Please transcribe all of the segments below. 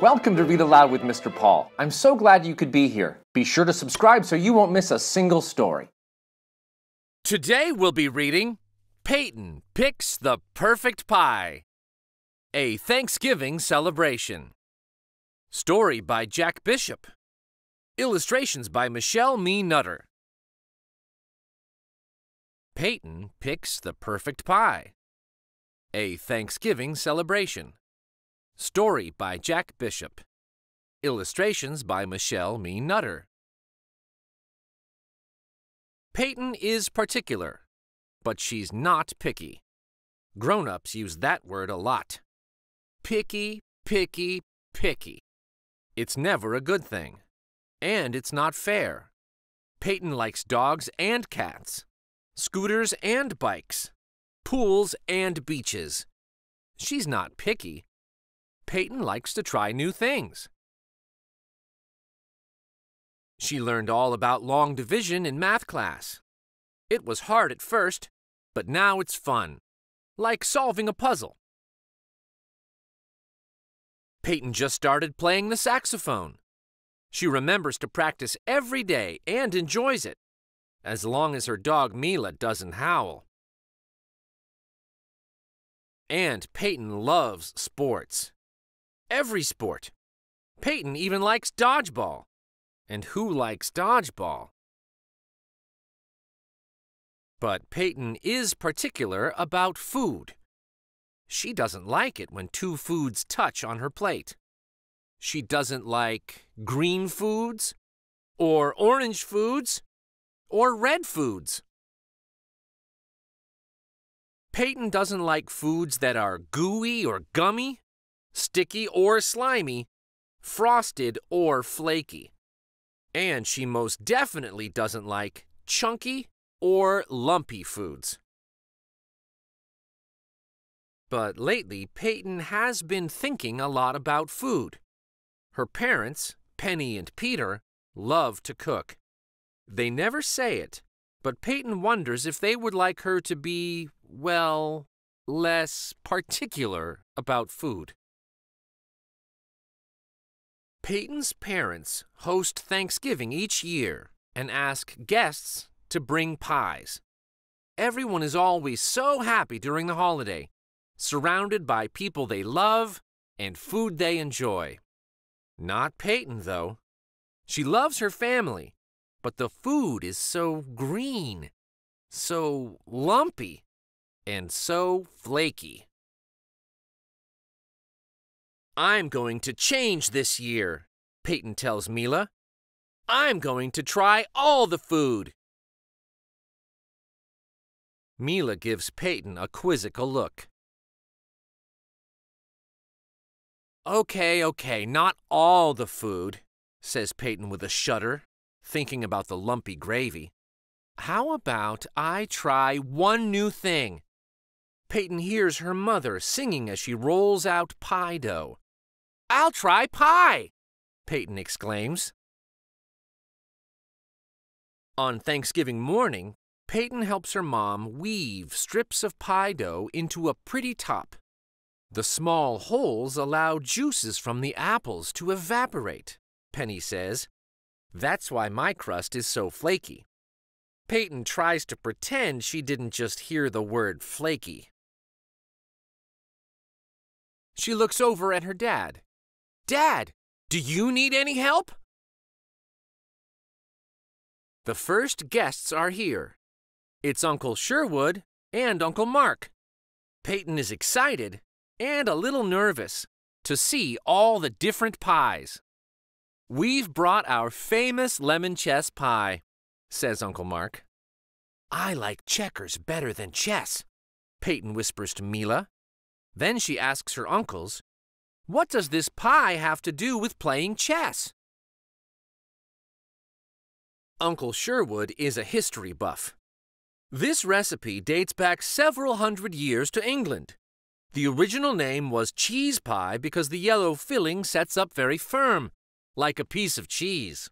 Welcome to Read Aloud with Mr. Paul. I'm so glad you could be here. Be sure to subscribe so you won't miss a single story. Today we'll be reading Peyton Picks the Perfect Pie, a Thanksgiving Celebration. Story by Jack Bishop. Illustrations by Michelle Me Nutter. Peyton Picks the Perfect Pie, a Thanksgiving Celebration. Story by Jack Bishop. Illustrations by Michelle Me Nutter. Peyton is particular, but she's not picky. Grown-ups use that word a lot. Picky, picky, picky. It's never a good thing. And it's not fair. Peyton likes dogs and cats, scooters and bikes, pools and beaches. She's not picky. Peyton likes to try new things. She learned all about long division in math class. It was hard at first, but now it's fun, like solving a puzzle. Peyton just started playing the saxophone. She remembers to practice every day and enjoys it, as long as her dog Mila doesn't howl. And Peyton loves sports. Every sport. Peyton even likes dodgeball. And who likes dodgeball? But Peyton is particular about food. She doesn't like it when two foods touch on her plate. She doesn't like green foods, or orange foods, or red foods. Peyton doesn't like foods that are gooey or gummy, sticky or slimy, frosted or flaky. And she most definitely doesn't like chunky or lumpy foods. But lately, Peyton has been thinking a lot about food. Her parents, Penny and Peter, love to cook. They never say it, but Peyton wonders if they would like her to be, well, less particular about food. Peyton's parents host Thanksgiving each year and ask guests to bring pies. Everyone is always so happy during the holiday, surrounded by people they love and food they enjoy. Not Peyton, though. She loves her family, but the food is so green, so lumpy, and so flaky. I'm going to change this year, Peyton tells Mila. I'm going to try all the food. Mila gives Peyton a quizzical look. Okay, not all the food, says Peyton with a shudder, thinking about the lumpy gravy. How about I try one new thing? Peyton hears her mother singing as she rolls out pie dough. I'll try pie, Peyton exclaims. On Thanksgiving morning, Peyton helps her mom weave strips of pie dough into a pretty top. The small holes allow juices from the apples to evaporate, Penny says. That's why my crust is so flaky. Peyton tries to pretend she didn't just hear the word flaky. She looks over at her dad. Dad, do you need any help? The first guests are here. It's Uncle Sherwood and Uncle Mark. Peyton is excited and a little nervous to see all the different pies. We've brought our famous lemon chess pie, says Uncle Mark. I like checkers better than chess, Peyton whispers to Mila. Then she asks her uncles, what does this pie have to do with playing chess? Uncle Sherwood is a history buff. This recipe dates back several hundred years to England. The original name was cheese pie because the yellow filling sets up very firm, like a piece of cheese.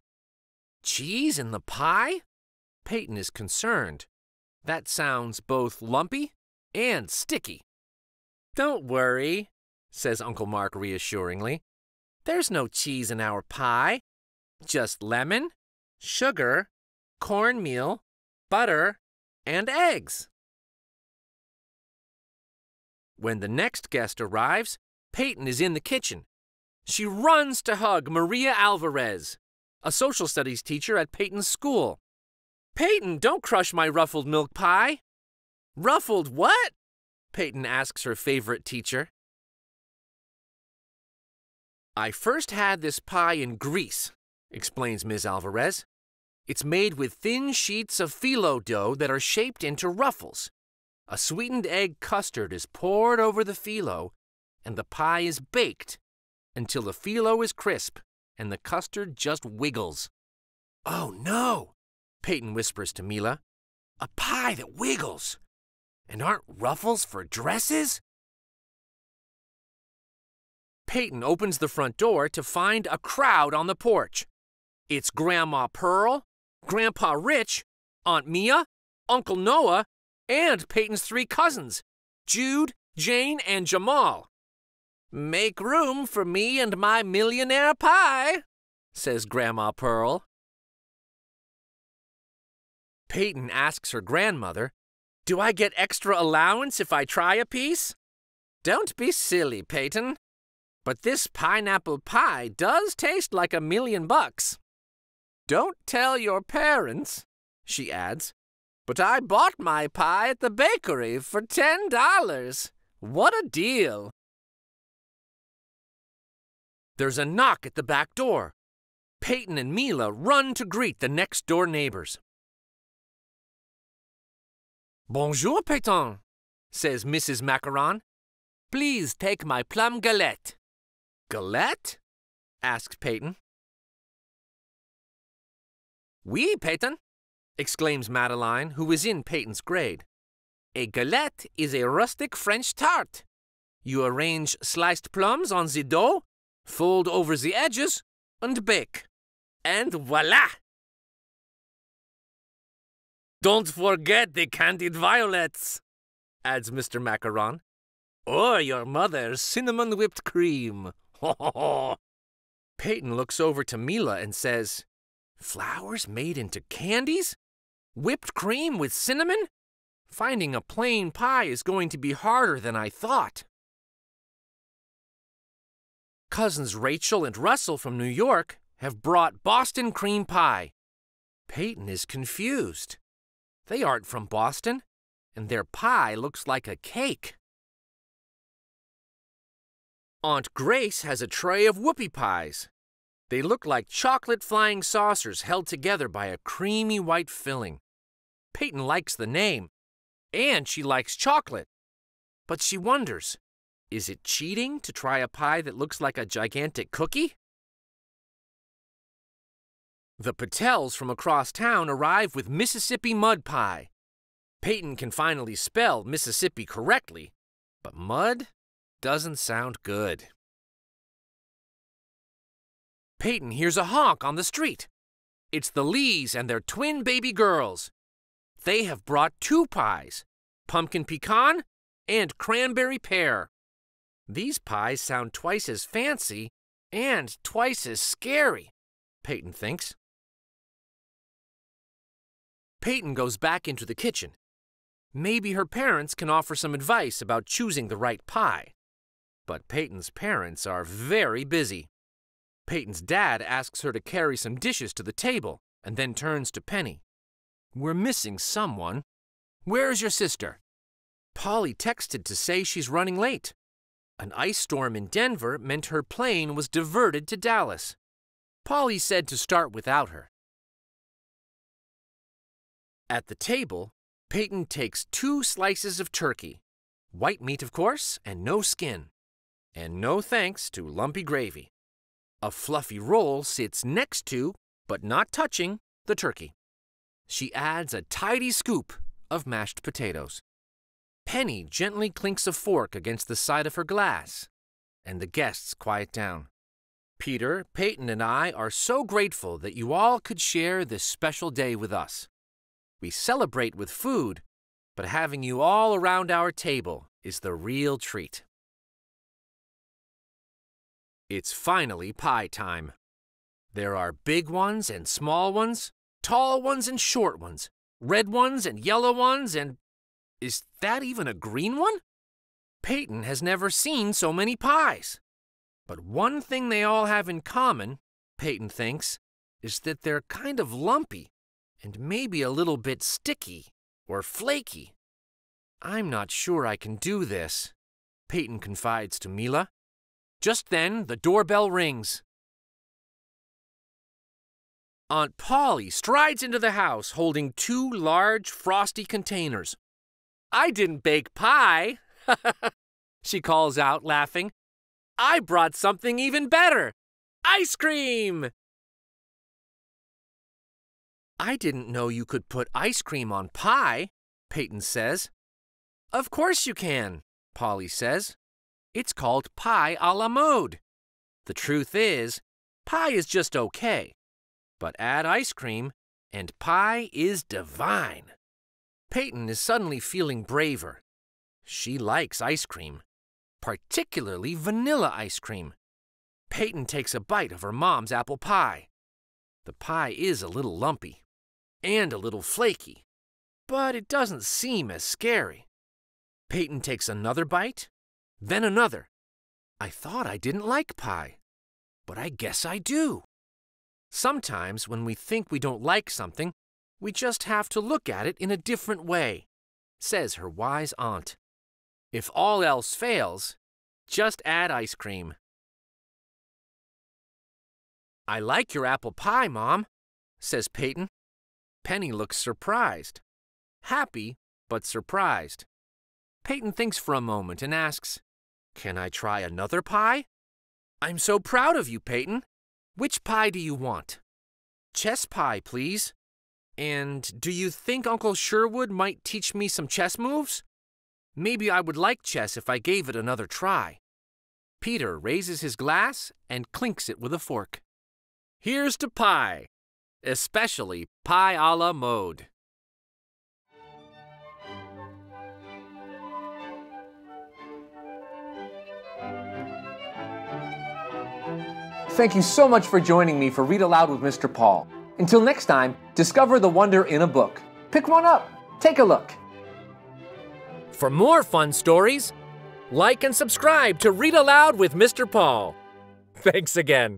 Cheese in the pie? Peyton is concerned. That sounds both lumpy and sticky. Don't worry, says Uncle Mark reassuringly. There's no cheese in our pie. Just lemon, sugar, cornmeal, butter, and eggs. When the next guest arrives, Peyton is in the kitchen. She runs to hug Maria Alvarez, a social studies teacher at Peyton's school. "Peyton, don't crush my ruffled milk pie." "Ruffled what?" Peyton asks her favorite teacher. "I first had this pie in Greece," explains Ms. Alvarez. "It's made with thin sheets of phyllo dough that are shaped into ruffles. A sweetened egg custard is poured over the phyllo, and the pie is baked until the phyllo is crisp and the custard just wiggles." "Oh no," Peyton whispers to Mila. "A pie that wiggles. And aren't ruffles for dresses?" Peyton opens the front door to find a crowd on the porch. It's Grandma Pearl, Grandpa Rich, Aunt Mia, Uncle Noah, and Peyton's 3 cousins, Jude, Jane, and Jamal. "Make room for me and my millionaire pie," says Grandma Pearl. Peyton asks her grandmother, "Do I get extra allowance if I try a piece?" "Don't be silly, Peyton. But this pineapple pie does taste like $1,000,000. Don't tell your parents," she adds, "but I bought my pie at the bakery for $10. What a deal." There's a knock at the back door. Peyton and Mila run to greet the next-door neighbors. "Bonjour, Peyton," says Mrs. Macaron. "Please take my plum galette." "Galette?" asks Peyton. "Oui, Peyton," exclaims Madeline, who is in Peyton's grade. "A galette is a rustic French tart. You arrange sliced plums on the dough, fold over the edges, and bake. And voila! Don't forget the candied violets," adds Mr. Macaron. "Or your mother's cinnamon whipped cream." Peyton looks over to Mila and says, "Flowers made into candies? Whipped cream with cinnamon? Finding a plain pie is going to be harder than I thought." Cousins Rachel and Russell from New York have brought Boston cream pie. Peyton is confused. They aren't from Boston, and their pie looks like a cake. Aunt Grace has a tray of whoopie pies. They look like chocolate flying saucers held together by a creamy white filling. Peyton likes the name, and she likes chocolate. But she wonders, is it cheating to try a pie that looks like a gigantic cookie? The Patels from across town arrive with Mississippi mud pie. Peyton can finally spell Mississippi correctly, but mud doesn't sound good. Peyton hears a honk on the street. It's the Lees and their twin baby girls. They have brought 2 pies, pumpkin pecan and cranberry pear. These pies sound twice as fancy and twice as scary, Peyton thinks. Peyton goes back into the kitchen. Maybe her parents can offer some advice about choosing the right pie. But Peyton's parents are very busy. Peyton's dad asks her to carry some dishes to the table and then turns to Penny. "We're missing someone. Where's your sister?" "Polly texted to say she's running late. An ice storm in Denver meant her plane was diverted to Dallas. Polly said to start without her." At the table, Peyton takes 2 slices of turkey. White meat, of course, and no skin. And no thanks to lumpy gravy. A fluffy roll sits next to, but not touching, the turkey. She adds a tidy scoop of mashed potatoes. Penny gently clinks a fork against the side of her glass, and the guests quiet down. Peter, Peyton, and I are so grateful that you all could share this special day with us. We celebrate with food, but having you all around our table is the real treat. It's finally pie time. There are big ones and small ones, tall ones and short ones, red ones and yellow ones, and is that even a green one? Peyton has never seen so many pies. But one thing they all have in common, Peyton thinks, is that they're kind of lumpy and maybe a little bit sticky or flaky. I'm not sure I can do this, Peyton confides to Mila. Just then, the doorbell rings. Aunt Polly strides into the house holding 2 large frosty containers. "I didn't bake pie," she calls out, laughing. "I brought something even better. Ice cream!" "I didn't know you could put ice cream on pie," Peyton says. "Of course you can," Polly says. "It's called pie a la mode. The truth is, pie is just okay. But add ice cream, and pie is divine." Peyton is suddenly feeling braver. She likes ice cream, particularly vanilla ice cream. Peyton takes a bite of her mom's apple pie. The pie is a little lumpy and a little flaky, but it doesn't seem as scary. Peyton takes another bite, then another. I thought I didn't like pie, but I guess I do. Sometimes when we think we don't like something, we just have to look at it in a different way, says her wise aunt. If all else fails, just add ice cream. "I like your apple pie, Mom," says Peyton. Penny looks surprised. Happy, but surprised. Peyton thinks for a moment and asks, "Can I try another pie?" "I'm so proud of you, Peyton. Which pie do you want?" "Chess pie, please. And do you think Uncle Sherwood might teach me some chess moves? Maybe I would like chess if I gave it another try." Peter raises his glass and clinks it with a fork. "Here's to pie, especially pie a la mode." Thank you so much for joining me for Read Aloud with Mr. Paul. Until next time, discover the wonder in a book. Pick one up. Take a look. For more fun stories, like and subscribe to Read Aloud with Mr. Paul. Thanks again.